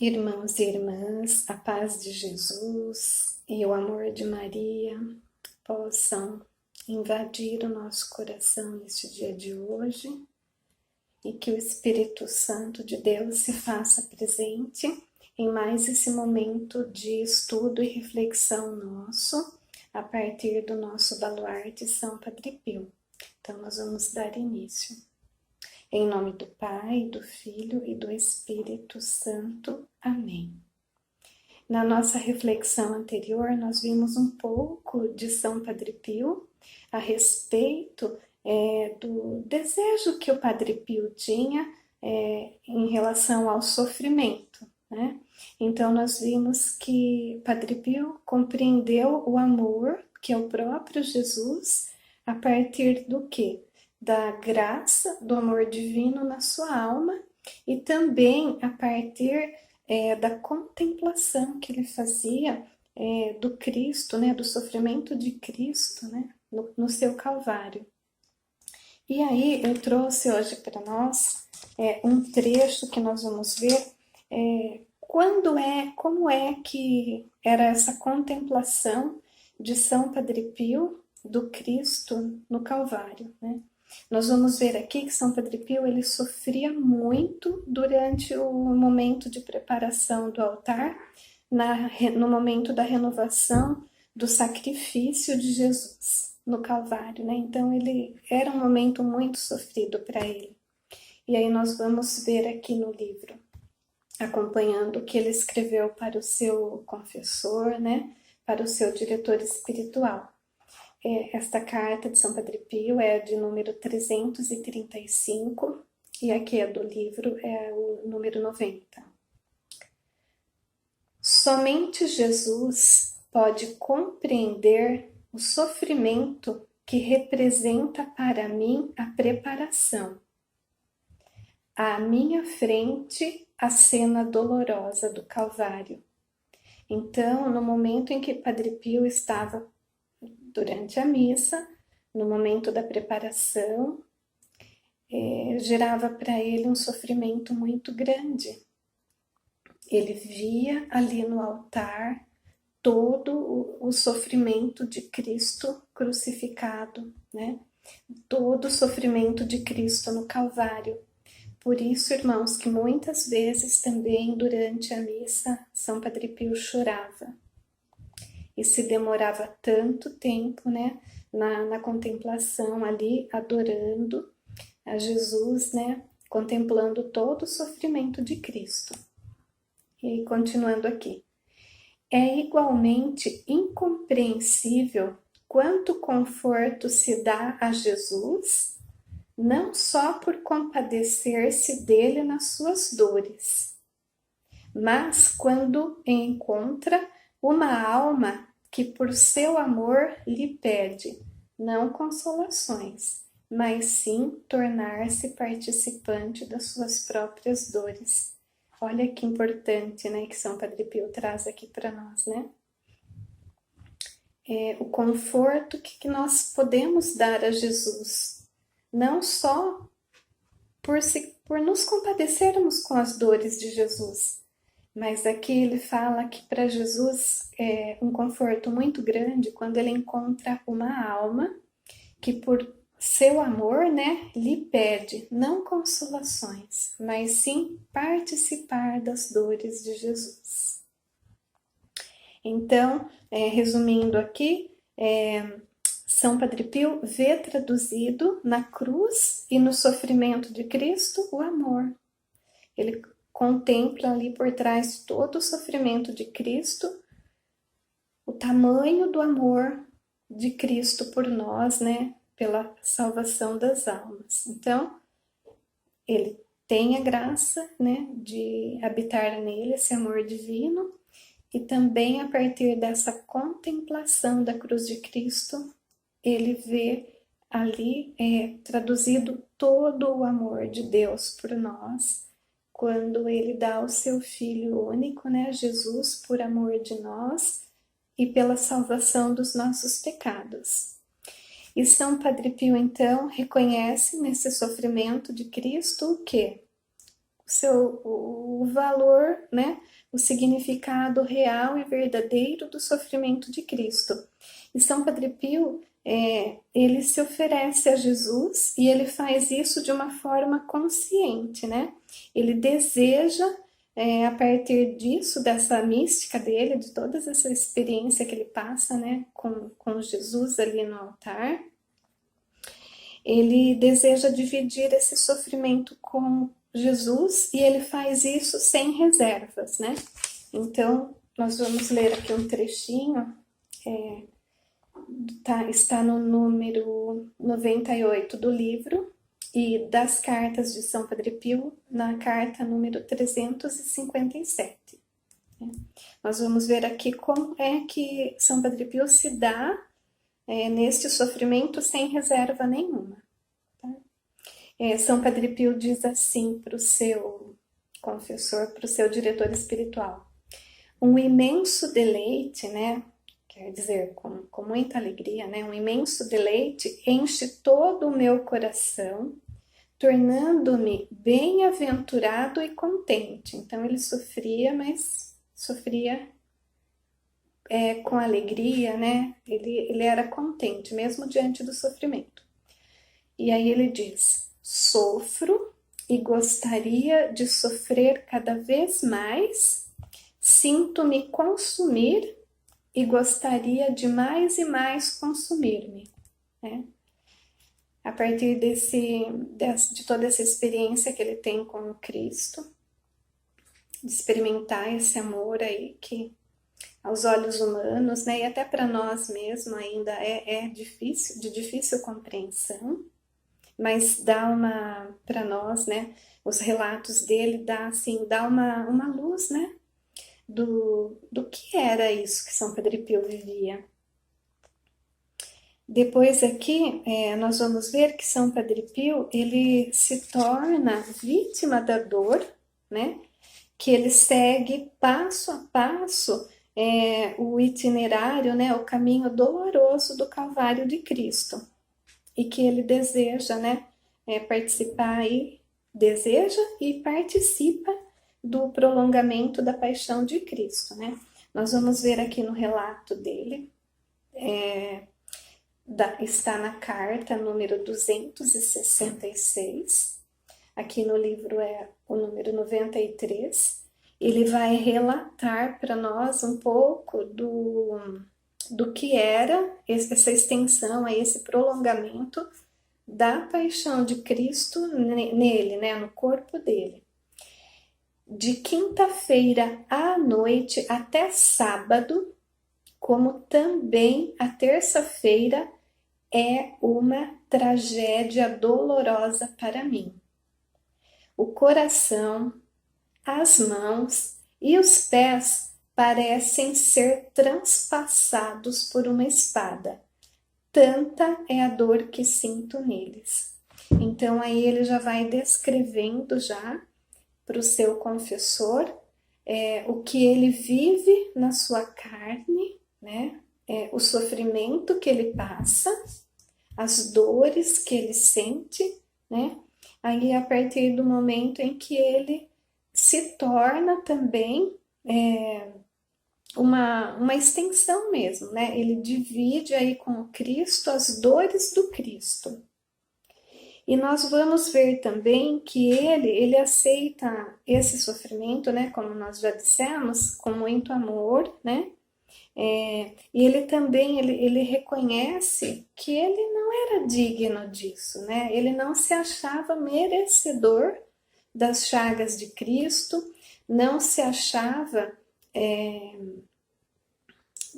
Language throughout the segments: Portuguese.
Irmãos e irmãs, a paz de Jesus e o amor de Maria possam invadir o nosso coração neste dia de hoje e que o Espírito Santo de Deus se faça presente em mais esse momento de estudo e reflexão nosso a partir do nosso baluarte São Padre Pio. Então nós vamos dar início. Em nome do Pai, do Filho e do Espírito Santo. Amém. Na nossa reflexão anterior, nós vimos um pouco de São Padre Pio a respeito do desejo que o Padre Pio tinha em relação ao sofrimento, né? Então, nós vimos que Padre Pio compreendeu o amor, que é o próprio Jesus, a partir do quê? Da graça, do amor divino na sua alma e também a partir da contemplação que ele fazia do Cristo, né, do sofrimento de Cristo, né, no seu Calvário. E aí eu trouxe hoje para nós um trecho que nós vamos ver como é que era essa contemplação de São Padre Pio do Cristo no Calvário, né? Nós vamos ver aqui que São Padre Pio ele sofria muito durante o momento de preparação do altar, no momento da renovação do sacrifício de Jesus no Calvário, né? Então ele era um momento muito sofrido para ele. E aí nós vamos ver aqui no livro, acompanhando o que ele escreveu para o seu confessor, né? Para o seu diretor espiritual. Esta carta de São Padre Pio é de número 335 e aqui é do livro, é o número 90. Somente Jesus pode compreender o sofrimento que representa para mim a preparação. À minha frente, a cena dolorosa do Calvário. Então, no momento em que Padre Pio estava durante a missa, no momento da preparação, gerava para ele um sofrimento muito grande. Ele via ali no altar todo o sofrimento de Cristo crucificado, né? Todo o sofrimento de Cristo no Calvário. Por isso, irmãos, que muitas vezes também durante a missa, São Padre Pio chorava. E se demorava tanto tempo, né, na contemplação ali, adorando a Jesus, né, contemplando todo o sofrimento de Cristo. E continuando aqui. É igualmente incompreensível quanto conforto se dá a Jesus, não só por compadecer-se dele nas suas dores, mas quando encontra uma alma que por seu amor lhe pede, não consolações, mas sim tornar-se participante das suas próprias dores. Olha que importante, né, que São Padre Pio traz aqui para nós, né? O conforto que nós podemos dar a Jesus, não só por nos compadecermos com as dores de Jesus, mas aqui ele fala que para Jesus é um conforto muito grande quando ele encontra uma alma que por seu amor, né, lhe pede não consolações, mas sim participar das dores de Jesus. Então, resumindo aqui, São Padre Pio vê traduzido na cruz e no sofrimento de Cristo o amor. Ele contempla ali por trás de todo o sofrimento de Cristo, o tamanho do amor de Cristo por nós, né, pela salvação das almas. Então, ele tem a graça, né, de habitar nele esse amor divino e também a partir dessa contemplação da cruz de Cristo, ele vê ali traduzido todo o amor de Deus por nós, quando ele dá o seu Filho único, né, Jesus, por amor de nós e pela salvação dos nossos pecados. E São Padre Pio, então, reconhece nesse sofrimento de Cristo o quê? o valor, né, o significado real e verdadeiro do sofrimento de Cristo. E São Padre Pio, ele se oferece a Jesus e ele faz isso de uma forma consciente, né? Ele deseja, a partir disso, dessa mística dele, de toda essa experiência que ele passa, né, com Jesus ali no altar, ele deseja dividir esse sofrimento com Jesus e ele faz isso sem reservas, né? Então, nós vamos ler aqui um trechinho, está no número 98 do livro e das cartas de São Padre Pio, na carta número 357. Nós vamos ver aqui como é que São Padre Pio se dá neste sofrimento sem reserva nenhuma. Tá? São Padre Pio diz assim para o seu confessor, para o seu diretor espiritual: um imenso deleite, né? Quer dizer, com muita alegria, né? Um imenso deleite enche todo o meu coração, tornando-me bem-aventurado e contente. Então ele sofria, mas sofria com alegria, né? Ele era contente, mesmo diante do sofrimento. E aí ele diz: sofro e gostaria de sofrer cada vez mais, sinto-me consumir e gostaria de mais e mais consumir-me, né? A partir de toda essa experiência que ele tem com o Cristo, de experimentar esse amor aí que aos olhos humanos, né, e até para nós mesmos ainda é difícil, de difícil compreensão, mas dá para nós, né, os relatos dele dá uma luz, né, do que era isso que São Padre Pio vivia. Depois aqui, nós vamos ver que São Padre Pio, ele se torna vítima da dor, né, que ele segue passo a passo o itinerário, né, o caminho doloroso do Calvário de Cristo, e que ele deseja, né, participar deseja e participa do prolongamento da paixão de Cristo, né? Nós vamos ver aqui no relato dele, está na carta número 266, aqui no livro é o número 93, ele vai relatar para nós um pouco do que era essa extensão, esse prolongamento da paixão de Cristo nele, né, no corpo dele. De quinta-feira à noite até sábado, como também a terça-feira é uma tragédia dolorosa para mim. O coração, as mãos e os pés parecem ser transpassados por uma espada. Tanta é a dor que sinto neles. Então aí ele já vai descrevendo já para o seu confessor o que ele vive na sua carne, né? O sofrimento que ele passa, as dores que ele sente, né? Aí a partir do momento em que ele se torna também uma extensão mesmo, né? Ele divide aí com o Cristo as dores do Cristo. E nós vamos ver também que ele aceita esse sofrimento, né? Como nós já dissemos, com muito amor, né? E ele também ele reconhece que ele não era digno disso, né? Ele não se achava merecedor das chagas de Cristo, não se achava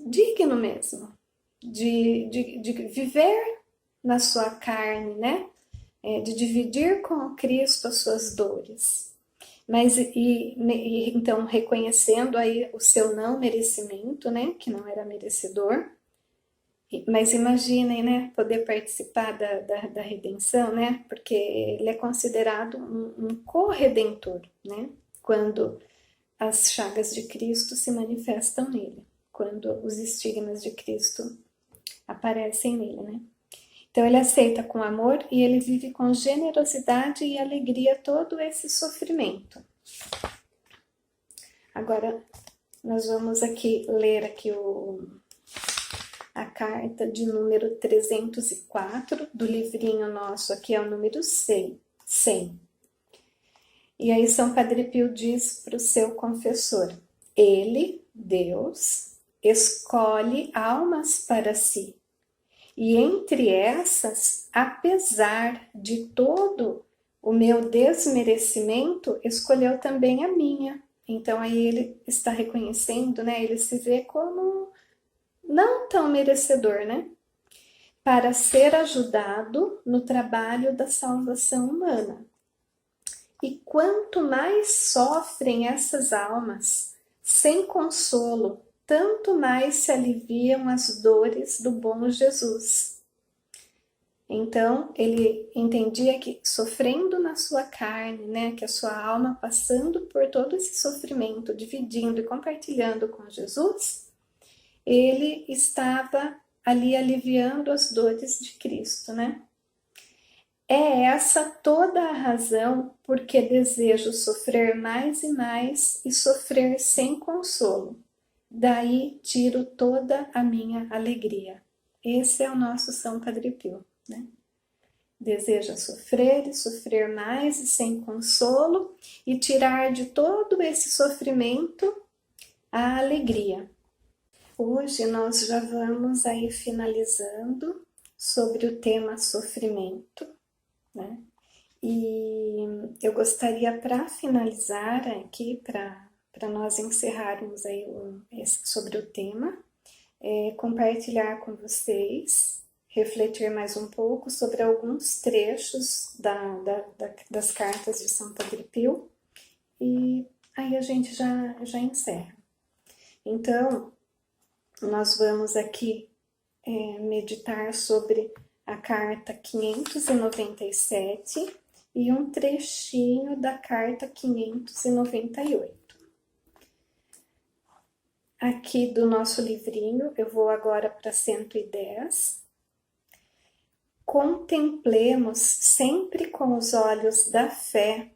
digno mesmo de viver na sua carne, né? De dividir com o Cristo as suas dores. Mas então reconhecendo aí o seu não merecimento, né, que não era merecedor, mas imaginem, né, poder participar da redenção, né, porque ele é considerado um corredentor, né, quando as chagas de Cristo se manifestam nele, quando os estigmas de Cristo aparecem nele, né. Então ele aceita com amor e ele vive com generosidade e alegria todo esse sofrimento. Agora nós vamos aqui ler aqui a carta de número 304 do livrinho nosso, aqui é o número 100. E aí São Padre Pio diz para o seu confessor: ele, Deus, escolhe almas para si. E entre essas, apesar de todo o meu desmerecimento, escolheu também a minha. Então aí ele está reconhecendo, né? Ele se vê como não tão merecedor, né? Para ser ajudado no trabalho da salvação humana. E quanto mais sofrem essas almas, sem consolo, tanto mais se aliviam as dores do bom Jesus. Então, ele entendia que sofrendo na sua carne, né, que a sua alma passando por todo esse sofrimento, dividindo e compartilhando com Jesus, ele estava ali aliviando as dores de Cristo, né? É essa toda a razão porque desejo sofrer mais e mais e sofrer sem consolo. Daí tiro toda a minha alegria. Esse é o nosso São Padre Pio, né? Deseja sofrer e sofrer mais e sem consolo e tirar de todo esse sofrimento a alegria. Hoje nós já vamos aí finalizando sobre o tema sofrimento, né? E eu gostaria, para finalizar aqui, para nós encerrarmos aí sobre o tema, compartilhar com vocês, refletir mais um pouco sobre alguns trechos das cartas de São Padre Pio, e aí a gente já encerra. Então, nós vamos aqui meditar sobre a carta 597 e um trechinho da carta 598. Aqui do nosso livrinho, eu vou agora para 110. Contemplemos sempre com os olhos da fé,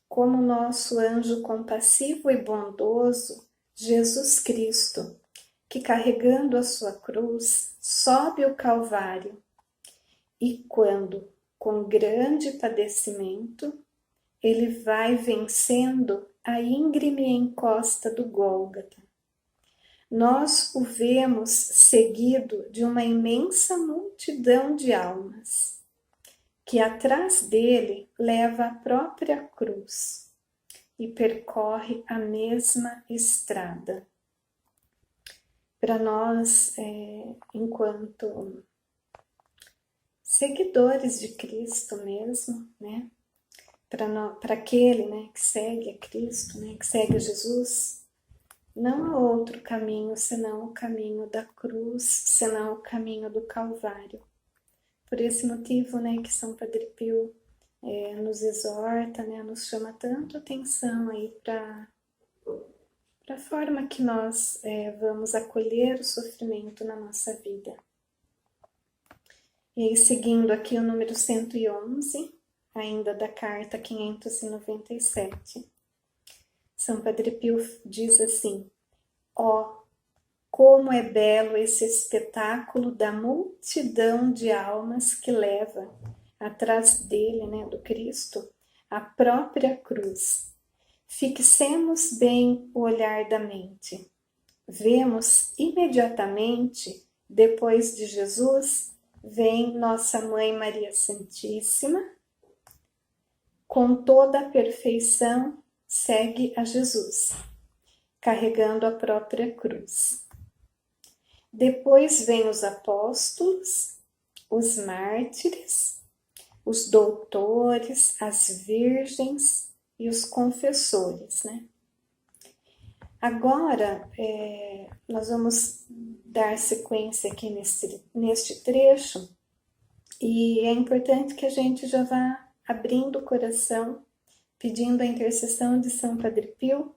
como nosso anjo compassivo e bondoso, Jesus Cristo, que carregando a sua cruz, sobe o Calvário, e quando, com grande padecimento, ele vai vencendo a íngreme encosta do Gólgota, nós o vemos seguido de uma imensa multidão de almas, que atrás dele leva a própria cruz e percorre a mesma estrada. Para nós, enquanto seguidores de Cristo mesmo, né? Para aquele, né, que segue a Cristo, né, que segue a Jesus, não há outro caminho senão o caminho da cruz, senão o caminho do Calvário. Por esse motivo, né, que São Padre Pio nos exorta, né, nos chama tanto atenção aí para a forma que nós vamos acolher o sofrimento na nossa vida. E aí, seguindo aqui o número 111, ainda da carta 597. São Padre Pio diz assim: ó, como é belo esse espetáculo da multidão de almas que leva atrás dele, né, do Cristo, a própria cruz. Fixemos bem o olhar da mente. Vemos imediatamente, depois de Jesus, vem Nossa Mãe Maria Santíssima, com toda a perfeição, segue a Jesus, carregando a própria cruz. Depois vêm os apóstolos, os mártires, os doutores, as virgens e os confessores, né? Agora, nós vamos dar sequência aqui neste trecho, e é importante que a gente já vá abrindo o coração, pedindo a intercessão de São Padre Pio,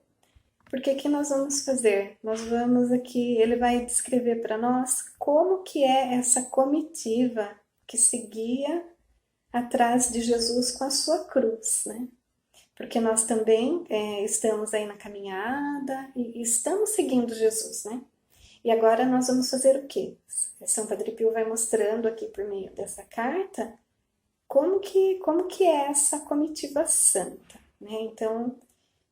porque o que nós vamos fazer? Nós vamos aqui, ele vai descrever para nós como que é essa comitiva que seguia atrás de Jesus com a sua cruz, né? Porque nós também estamos aí na caminhada e estamos seguindo Jesus, né? E agora nós vamos fazer o quê? São Padre Pio vai mostrando aqui por meio dessa carta como que é essa comitiva santa, né? Então,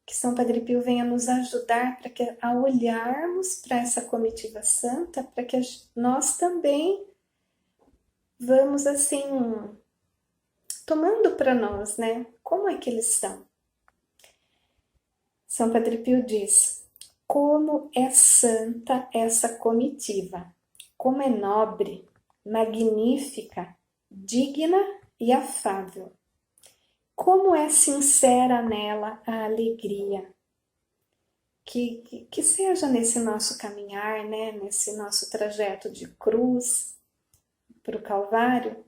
que São Padre Pio venha nos ajudar para que, ao olharmos para essa comitiva santa, para que nós também vamos assim tomando para nós, né? Como é que eles são? São Padre Pio diz: como é santa essa comitiva, como é nobre, magnífica, digna e afável. Como é sincera nela a alegria. Que seja nesse nosso caminhar, né, nesse nosso trajeto de cruz para o Calvário,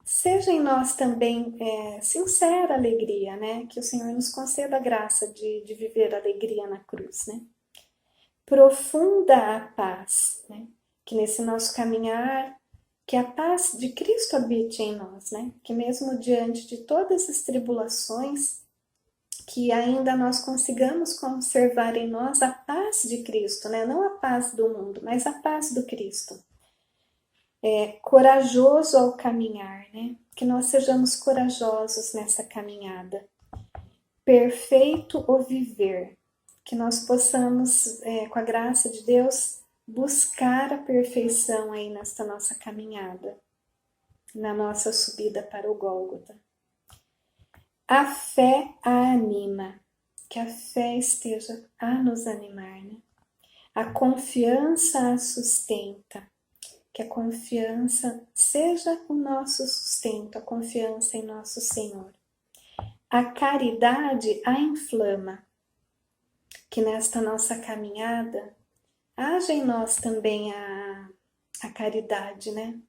seja em nós também sincera alegria, né? Que o Senhor nos conceda a graça de viver a alegria na cruz, né? Profunda a paz, né? Que nesse nosso caminhar, que a paz de Cristo habite em nós, né? Que mesmo diante de todas as tribulações, que ainda nós consigamos conservar em nós a paz de Cristo, né? Não a paz do mundo, mas a paz do Cristo. Corajoso ao caminhar, né? Que nós sejamos corajosos nessa caminhada. Perfeito o viver, que nós possamos, com a graça de Deus, buscar a perfeição aí nesta nossa caminhada, na nossa subida para o Gólgota. A fé a anima, que a fé esteja a nos animar, né? A confiança a sustenta, que a confiança seja o nosso sustento, a confiança em nosso Senhor. A caridade a inflama, que nesta nossa caminhada haja em nós também a caridade, né?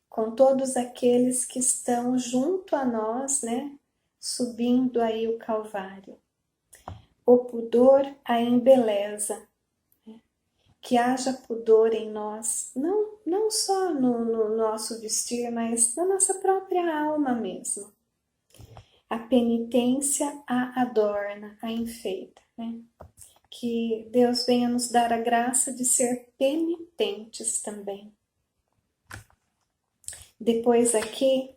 Com todos aqueles que estão junto a nós, né? Subindo aí o Calvário. O pudor a embeleza, né? Que haja pudor em nós, não só no nosso vestir, mas na nossa própria alma mesmo. A penitência a adorna, a enfeita, né? Que Deus venha nos dar a graça de ser penitentes também. Depois aqui,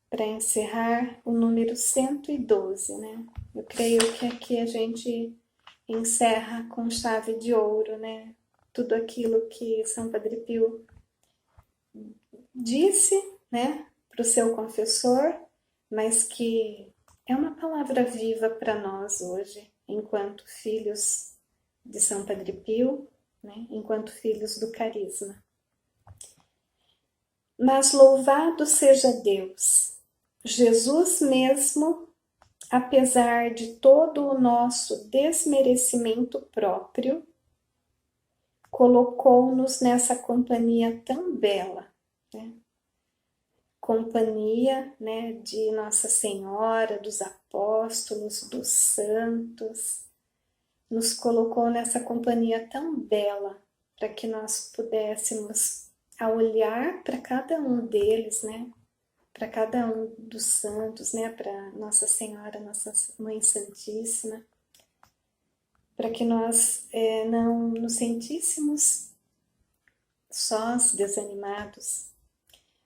para encerrar, o número 112, né? Eu creio que aqui a gente encerra com chave de ouro, né? Tudo aquilo que São Padre Pio disse, né, para o seu confessor, mas que é uma palavra viva para nós hoje, enquanto filhos de São Padre Pio, né, enquanto filhos do carisma. Mas louvado seja Deus, Jesus mesmo, apesar de todo o nosso desmerecimento próprio, colocou-nos nessa companhia tão bela, né? Companhia, né, de Nossa Senhora, dos apóstolos, dos santos, nos colocou nessa companhia tão bela para que nós pudéssemos, a olhar para cada um deles, né, para cada um dos santos, né, para Nossa Senhora, Nossa Mãe Santíssima, para que nós não nos sentíssemos sós, desanimados.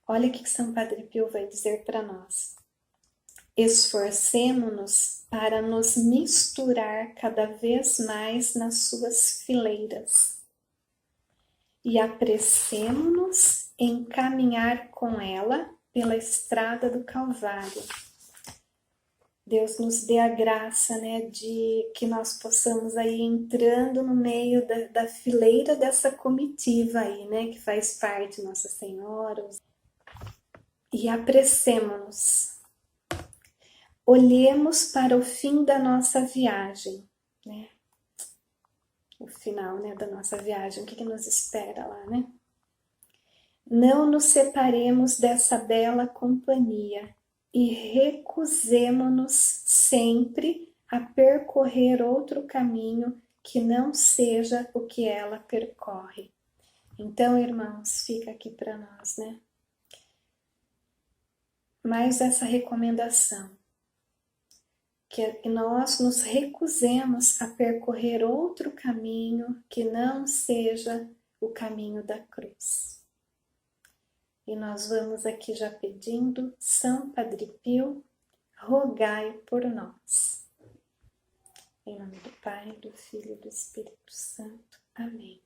Olha o que São Padre Pio vai dizer para nós. Esforcemo-nos para nos misturar cada vez mais nas suas fileiras e apressemo-nos em caminhar com ela pela estrada do Calvário. Deus nos dê a graça, né, de que nós possamos aí entrando no meio da fileira dessa comitiva aí, né, que faz parte Nossa Senhora, e apressemo-nos. Olhemos para o fim da nossa viagem, né? O final, né, da nossa viagem, o que nos espera lá, né? Não nos separemos dessa bela companhia e recusemo-nos sempre a percorrer outro caminho que não seja o que ela percorre. Então, irmãos, fica aqui para nós, né? mais essa recomendação, que nós nos recusemos a percorrer outro caminho que não seja o caminho da cruz. E nós vamos aqui já pedindo: São Padre Pio, rogai por nós. Em nome do Pai, do Filho e do Espírito Santo. Amém.